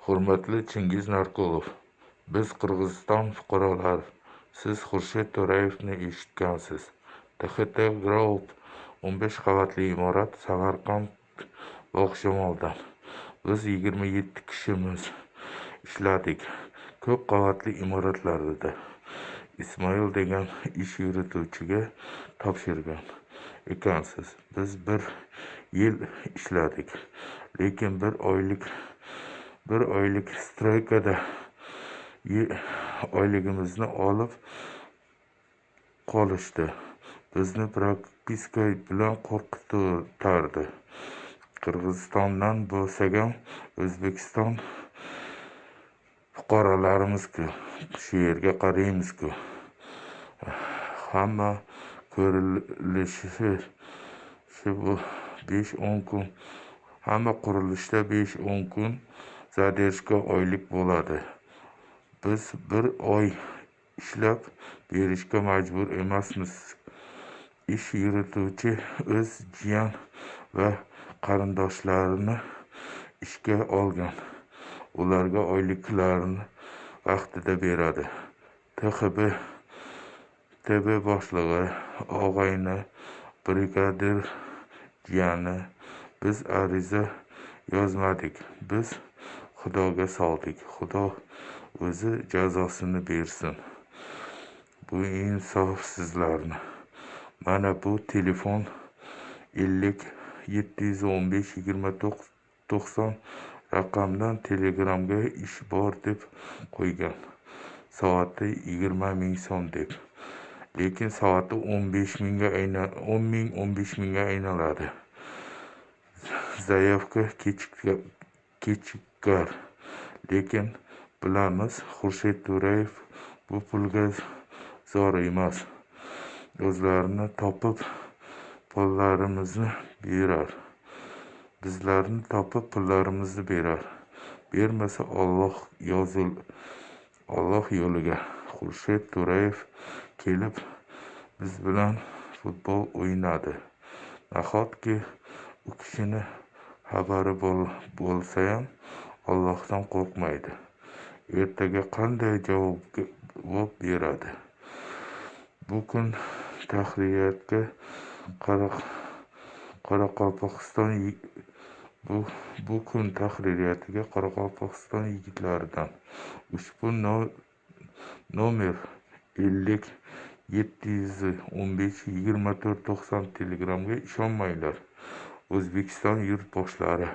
Hurmatli Chingiz Narqulov, biz Qirg'iziston fuqarolari, siz Xurshid To'rayevni eshitgansiz. TXT Group 15 qavatli imorat Samarqand Bog'shimoldan. Biz 27 kishimiz ishladik. Ko'p qavatli imoratlarda Ismoil degan ish yurituvchiga topshirgan ekansiz. Biz 1 yil ishladik, lekin bir oylik straykada oyligimizni olib qolishdi. Bizni propiska bilan qo'rqitardi. Qirg'izistondan bo'lsagam O'zbekiston fuqarolarimiz-ku, shu yerga qaraymiz-ku. Hamma ko'rilishi bu 5-10 kun, hamma qurilishda 5-10 kun zadержка oylik bo'ladi. Biz 1 oy ishlab berishga majbur emasmiz. Ish yurituvchi o'z jiyan va qarindoshlarini ishga olgan. Ularga oyliklarini vaqtida beradi. TB boshlig'i, og'ayni, brigadir jiyani, biz ariza yozmadik. Biz Xudoga soldik. Xudo o'zi jazosini bersin bu insofsizlarni. Mana bu telefon 50 715 29 90 raqamdan Telegramga ish bor deb qo'ygan. Soati 20 ming so'm deb. Lekin soati 15 mingga aylanadi. Zayovka kechikar. Lekin bilamiz, Xurshid To'rayev bu pulga zor emas. O'zlarini topib pullarimizni berar. Bizlarni topib pullarimizni berar. Bermasa Alloh yo'liga. Xurshid To'rayev kelib biz bilan futbol o'ynadi. Nahotki u kishini xabari bo'lsayam Allohdan qo'rqmaydi. Ertaga qanday javob beradi? Bu kun tahririyatga Qoraqalpog'iston yigitlaridan ushbu nomer 50 715 24 90 Telegramga ishonmanglar. O'zbekiston yurtboshlari